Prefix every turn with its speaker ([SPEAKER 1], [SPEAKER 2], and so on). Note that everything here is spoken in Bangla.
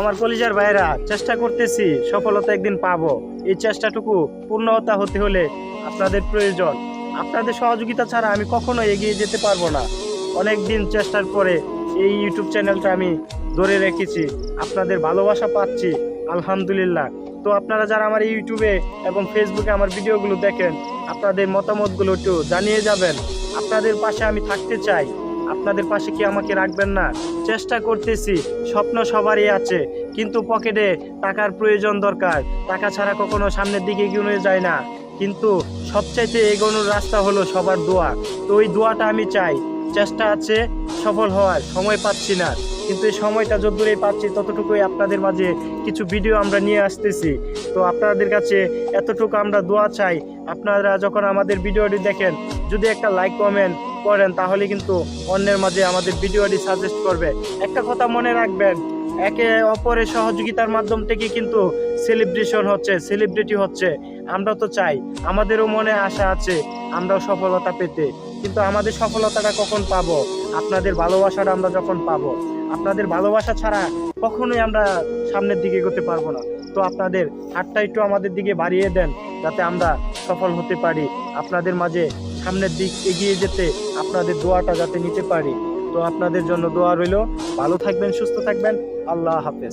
[SPEAKER 1] আমার কলিজার ভাইরা, চেষ্টা করতেছি, সফলতা একদিন পাবো। এই চেষ্টাটুকু পূর্ণতা হতে হলে আপনাদের প্রয়োজন। আপনাদের সহযোগিতা ছাড়া আমি কখনো এগিয়ে যেতে পারবো না। অনেক দিন চেষ্টার পরে এই ইউটিউব চ্যানেলটা আমি ধরে রেখেছি, আপনাদের ভালোবাসা পাচ্ছি আলহামদুলিল্লাহ। তো আপনারা যারা আমার ইউটিউবে এবং ফেসবুকে আমার ভিডিওগুলো দেখেন, আপনাদের মতামতগুলো একটু জানিয়ে যাবেন। আপনাদের পাশে আমি থাকতে চাই, আপনাদের পাশে কি আমাকে রাখবেন না? চেষ্টা করতেছি, স্বপ্ন সবারই আছে, কিন্তু পকেটে টাকার প্রয়োজন দরকার। টাকা ছাড়া কখনো সামনের দিকে এগিয়ে যায় না। কিন্তু সবচাইতে এগোনোর রাস্তা হলো সবার দোয়া। তো ওই দোয়াটা আমি চাই। চেষ্টা আছে সফল হওয়ার, সময় পাচ্ছি না, কিন্তু এই সময়টা যতদূরেই পাচ্ছি ততটুকুই আপনাদের মাঝে কিছু ভিডিও আমরা নিয়ে আসতেছি। তো আপনাদের কাছে এতটুকু আমরা দোয়া চাই, আপনারা যখন আমাদের ভিডিওটি দেখেন যদি একটা লাইক কমেন্ট করেন, তাহলে কিন্তু অন্যের মাঝে আমাদের ভিডিওটি সাজেস্ট করবে। একটা কথা মনে রাখবেন, একে অপরের সহযোগিতার মাধ্যম থেকে কিন্তু সেলিব্রেশন হচ্ছে, সেলিব্রিটি হচ্ছে। আমরা তো চাই, আমাদেরও মনে আশা আছে আমরাও সফলতা পেতে, কিন্তু আমাদের সফলতাটা কখন পাবো? আপনাদের ভালোবাসাটা আমরা যখন পাবো। আপনাদের ভালোবাসা ছাড়া কখনোই আমরা সামনের দিকে এগোতে পারবো না। তো আপনাদের হাতটা একটু আমাদের দিকে বাড়িয়ে দেন, যাতে আমরা সফল হতে পারি, আপনাদের মাঝে সামনের দিক এগিয়ে যেতে আপনাদের দোয়াটা যাতে নিতে পারি। তো আপনাদের জন্য দোয়া রইল। ভালো থাকবেন, সুস্থ থাকবেন। আল্লাহ হাফেজ।